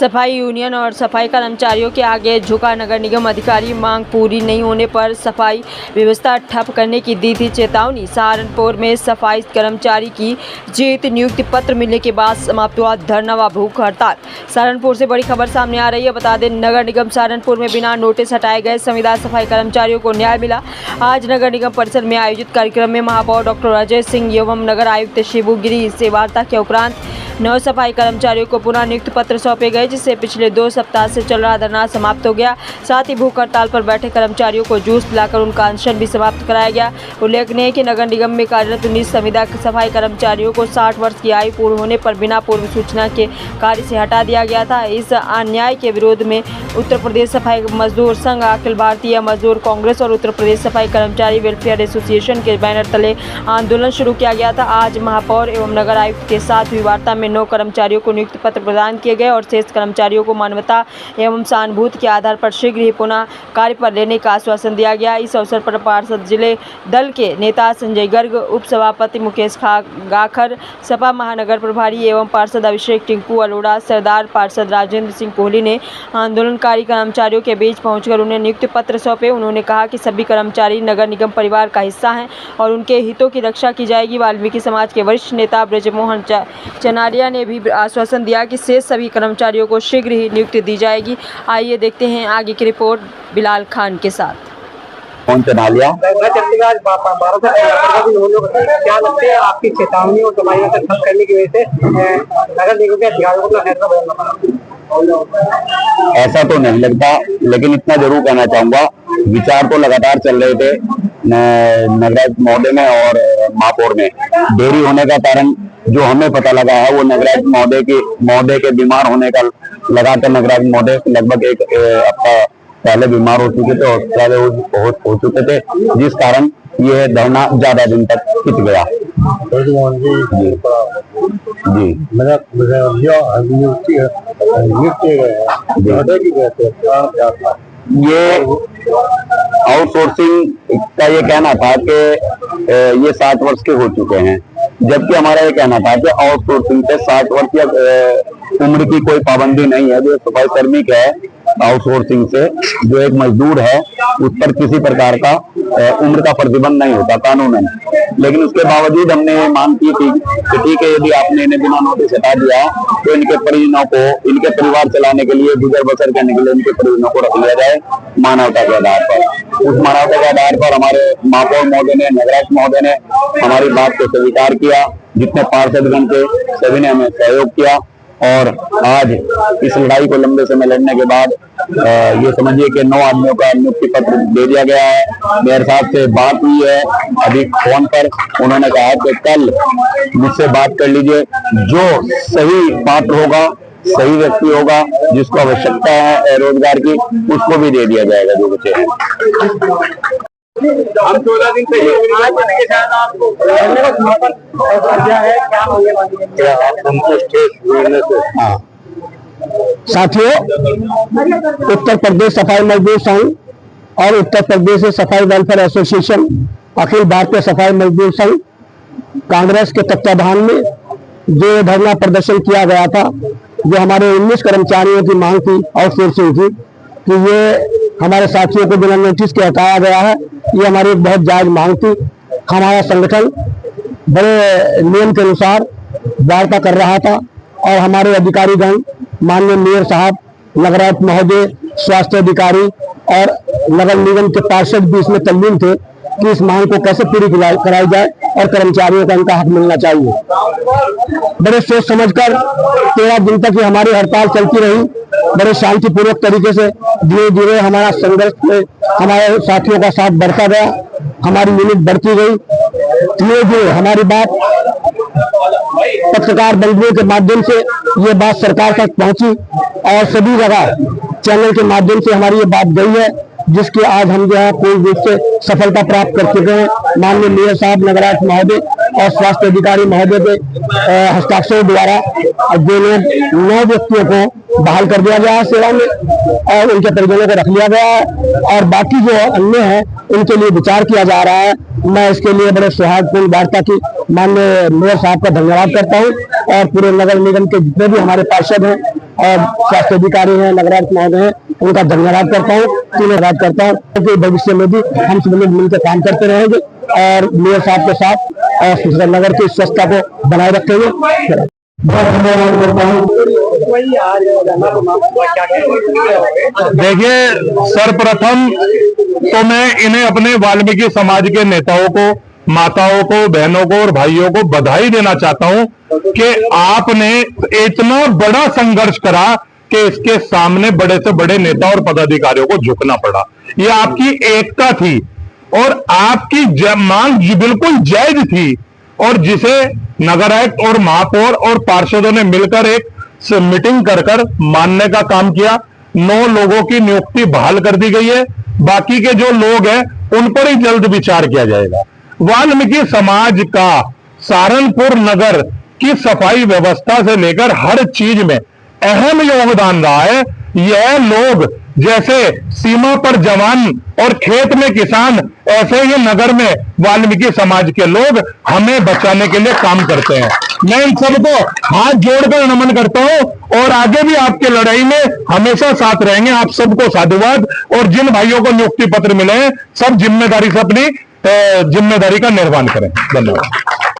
सफाई यूनियन और सफाई कर्मचारियों के आगे झुका नगर निगम अधिकारी। मांग पूरी नहीं होने पर सफाई व्यवस्था ठप करने की दी थी चेतावनी। सहारनपुर में सफाई कर्मचारी की जीत, नियुक्ति पत्र मिलने के बाद समाप्त हुआ धरना व भूख हड़ताल। सहारनपुर से बड़ी खबर सामने आ रही है। बता दें, नगर निगम सहारनपुर में बिना नोटिस हटाए गए संविदा सफाई कर्मचारियों को न्याय मिला। आज नगर निगम परिसर में आयोजित कार्यक्रम में महापौर डॉक्टर अजय सिंह एवं नगर आयुक्त शिबू गिरी से वार्ता के उपरांत 9 सफाई कर्मचारियों को पुनः नियुक्ति पत्र सौंपे गए, जिससे पिछले 2 सप्ताह से चल रहा धरना समाप्त हो गया। साथ ही भूख हड़ताल पर बैठे कर्मचारियों को जूस पिलाकर उनका अनशन भी समाप्त कराया गया। उल्लेखनीय है कि नगर निगम में कार्यरत 19 संविदा सफाई कर्मचारियों को 60 वर्ष की आयु पूर्ण होने पर बिना पूर्व सूचना के कार्य से हटा दिया गया था। इस अन्याय के विरोध में उत्तर प्रदेश सफाई मजदूर संघ, अखिल भारतीय मजदूर कांग्रेस और उत्तर प्रदेश सफाई कर्मचारी वेलफेयर एसोसिएशन के बैनर तले आंदोलन शुरू किया गया था। आज महापौर एवं नगर आयुक्त के साथ हुई वार्ता में 9 कर्मचारियों को नियुक्ति पत्र प्रदान किए गए और शेष कर्मचारियों को मानवता एवं सहानुभूति के आधार पर शीघ्र ही पुनः कार्य पर लेने का आश्वासन दिया गया। इस अवसर पर पार्षद जिले दल के नेता संजय गर्ग, उप सभापति मुकेश गाखर, सपा महानगर प्रभारी एवं पार्षद अभिषेक टिंकू अरोड़ा, सरदार पार्षद राजेंद्र सिंह कोहली ने आंदोलनकारी कर्मचारियों के बीच पहुंचकर उन्हें नियुक्ति पत्र सौंपे। उन्होंने कहा कि सभी कर्मचारी नगर निगम परिवार का हिस्सा हैं और उनके हितों की रक्षा की जाएगी। वाल्मीकि समाज के वरिष्ठ नेता ब्रजमोहन चनारिया ने भी आश्वासन दिया कि शेष सभी कर्मचारियों को शीघ्र ही नियुक्ति दी जाएगी। आइए देखते हैं आगे की रिपोर्ट बिलाल खान के साथ। कौन चनालिया क्या लगता है आपकी चेतावनी और तुम्हारी खत्म करने की वजह से नगर निगम के अधिकारियों को फैसला बदलना पड़ा? ऐसा तो नहीं लगता, लेकिन इतना जरूर कहना चाहूंगा, विचार तो लगातार चल रहे थे नगराज महोदय में और महापौर में। देरी होने का कारण जो हमें पता लगा है वो नगराज महोदय के बीमार होने का लगातार नगराज महोदय लगभग एक हफ्ता पहले बीमार हो चुके थे, हॉस्पिटल हो चुके थे, जिस कारण ये धरना ज्यादा दिन तक खिंच गया। ये आउटसोर्सिंग का ये कहना था कि ये 60 वर्ष के हो चुके हैं, जबकि हमारा ये कहना था कि आउटसोर्सिंग पे 60 वर्ष या उम्र की कोई पाबंदी नहीं है। जो सफाई कर्मिक है आउटसोर्सिंग से, जो एक मजदूर है, उस पर किसी प्रकार का उम्र का प्रतिबंध नहीं होता कानूनन। लेकिन उसके बावजूद हमने मांग की थी कि ठीक है, यदि आपने इन्हें बिना नोटिस हटा दिया तो इनके परिजनों को, इनके परिवार चलाने के लिए, गुजर बसर करने के लिए इनके परिजनों को रख लिया जाए मानवता के आधार पर। उस मानवता के आधार पर हमारे महापौर महोदय ने, नगराध्यक्ष महोदय ने हमारी बात को स्वीकार किया। जितने पार्षदगण थे सभी ने हमें सहयोग किया और आज इस लड़ाई को लंबे समय लड़ने के बाद ये समझिए कि 9 आदमियों का नियुक्ति पत्र दे दिया गया है। मेयर साहब से बात हुई है अभी फोन पर, उन्होंने कहा कि कल मुझसे बात कर लीजिए, जो सही पात्र होगा, सही व्यक्ति होगा, जिसको आवश्यकता है रोजगार की, उसको भी दे दिया जाएगा जो बचे हैं। हम 14 दिन पहले आपको साथियों, उत्तर प्रदेश सफाई मजदूर संघ और उत्तर प्रदेश सफाई वेलफेयर एसोसिएशन, अखिल भारतीय सफाई मजदूर संघ कांग्रेस के तत्वाधान में जो धरना प्रदर्शन किया गया था, जो हमारे 19 कर्मचारियों की मांग थी, आउटसोर्सिंग थी, कि ये हमारे साथियों को बिना नोटिस के हटाया गया है, ये हमारी एक बहुत जायज मांग थी। हमारा संगठन बड़े नियम के अनुसार वार्ता कर रहा था और हमारे अधिकारीगण, माननीय मेयर साहब, नगराध्यक्ष महोदय, स्वास्थ्य अधिकारी और नगर निगम के पार्षद भी इसमें तल्लीन थे कि इस मांग को कैसे पूरी कराई जाए और कर्मचारियों को उनका हक मिलना चाहिए। बड़े सोच समझकर 13 दिन तक ये हमारी हड़ताल चलती रही। बड़े शांतिपूर्वक तरीके से धीरे धीरे हमारा संघर्ष में हमारे साथियों का साथ बढ़ता गया, हमारी यूनिट बढ़ती गई। धीरे धीरे हमारी बात पत्रकार बंधुओं के माध्यम से ये बात सरकार तक पहुंची और सभी जगह चैनल के माध्यम से हमारी ये बात गई है, जिसके आज हम जो है पूर्ण रूप से सफलता प्राप्त कर चुके हैं। माननीय मेयर साहब, नगराध्यक्ष महोदय और स्वास्थ्य अधिकारी महोदय के हस्ताक्षर द्वारा जो 9 व्यक्तियों को बहाल कर दिया गया है सेवा में और उनके परिजनों को रख लिया गया है और बाकी जो अन्य है उनके लिए विचार किया जा रहा है। मैं इसके लिए बड़े सौहार्दपूर्ण वार्ता की माननीय मेयर साहब का धन्यवाद करता हूं और पूरे नगर निगम के जितने भी हमारे पार्षद हैं और स्वास्थ्य अधिकारी हैं, नगराध्यक्ष महोदय हैं, उनका धन्यवाद करता हूँ, धन्यवाद करता हूँ क्योंकि भविष्य में भी हम सब लोग मिलकर काम करते रहेंगे और मेयर साहब के साथ और नगर की स्वच्छता को बनाए रखेंगे। बहुत धन्यवाद करता हूँ। देखिए, सर्वप्रथम तो मैं इन्हें अपने वाल्मीकि समाज के नेताओं को, माताओं को, बहनों को और भाइयों को बधाई देना चाहता हूं कि आपने इतना बड़ा संघर्ष करा कि इसके सामने बड़े से बड़े नेता और पदाधिकारियों को झुकना पड़ा। यह आपकी एकता थी और आपकी मांग बिल्कुल जायज थी और जिसे नगर आयुक्त और महापौर और पार्षदों ने मिलकर एक मीटिंग कर मानने का काम किया। 9 लोगों की नियुक्ति बहाल कर दी गई है। बाकी के जो लोग हैं उन पर ही जल्द विचार किया जाएगा। वाल्मीकि समाज का सहारनपुर नगर की सफाई व्यवस्था से लेकर हर चीज में अहम योगदान रहा है। यह लोग जैसे सीमा पर जवान और खेत में किसान, ऐसे ही नगर में वाल्मीकि समाज के लोग हमें बचाने के लिए काम करते हैं। मैं इन सबको हाथ जोड़कर नमन करता हूं और आगे भी आपकी लड़ाई में हमेशा साथ रहेंगे। आप सबको साधुवाद। और जिन भाइयों को नियुक्ति पत्र मिले हैं, सब जिम्मेदारी से अपनी जिम्मेदारी का निर्वहन करें। धन्यवाद।